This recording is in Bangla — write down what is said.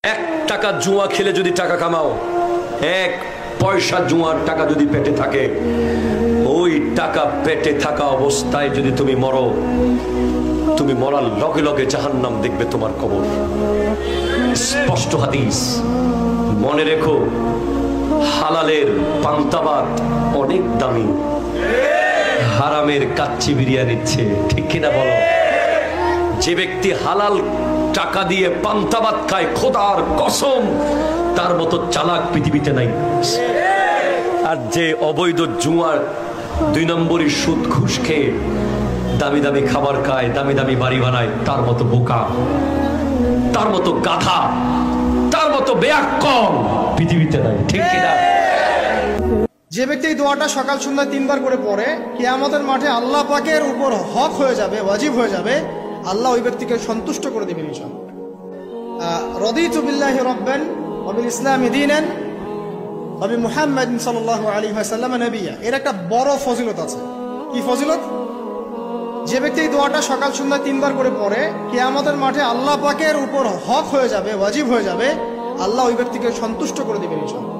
এক টাকা জুয়া খেলে যদি টাকা কামাও, এক পয়সা জুয়ার টাকা যদি পেটে থাকে, ওই টাকা পেটে থাকা অবস্থায় যদি তুমি মরো, তুমি মরার লগে লগে জাহান্নাম দেখবে তোমার কবর। স্পষ্ট হাদিস। মনে রেখো, হালালের পান্তাবাত অনেক দামি, হারামের কাচ্চি বিরিয়ানির চেয়ে। ঠিক কিনা বলো? যে ব্যক্তি হালাল টাকা দিয়ে পান্তাবাত খায়, খোদার কসম তার মতো চালাক পৃথিবীতে নাই। আর যে অবৈধ জুয়ার 2 নম্বরই সুদ ঘুষ খেয়ে দামি দামি খাবার খায়, দামি দামি বাড়ি বানায়, তার মতো বোকা, তার মতো গাধা, তার মতো বেয়াক্কল পৃথিবীতে নাই। ঠিক কিনা? যে ব্যক্তি এই দোয়াটা সকাল সন্ধ্যা 3 বার করে পড়ে, কিয়ামতের মাঠে আল্লাহ পাকের উপর হক হয়ে যাবে, ওয়াজিব হয়ে যাবে, আল্লাহ ওই ব্যক্তিকে সন্তুষ্ট করে দিবেন ইনশাআল্লাহ। রাদিতু বিল্লাহি রাব্বান ওয়া বিল ইসলামি দীনান ওয়া বি মুহাম্মাদিন সাল্লাল্লাহু আলাইহি ওয়াসাল্লাম নবিয়্যা। এর একটা বড় ফজিলত আছে। কি ফজিলত? যে ব্যক্তি এই দোয়াটা সকাল সন্ধ্যা 3 বার করে পড়ে, কিয়ামতের মাঠে আল্লাহ পাকের উপর হক হয়ে যাবে, ওয়াজিব হয়ে যাবে, আল্লাহ ওই ব্যক্তিকে সন্তুষ্ট করে দিবেন ইনশাআল্লাহ।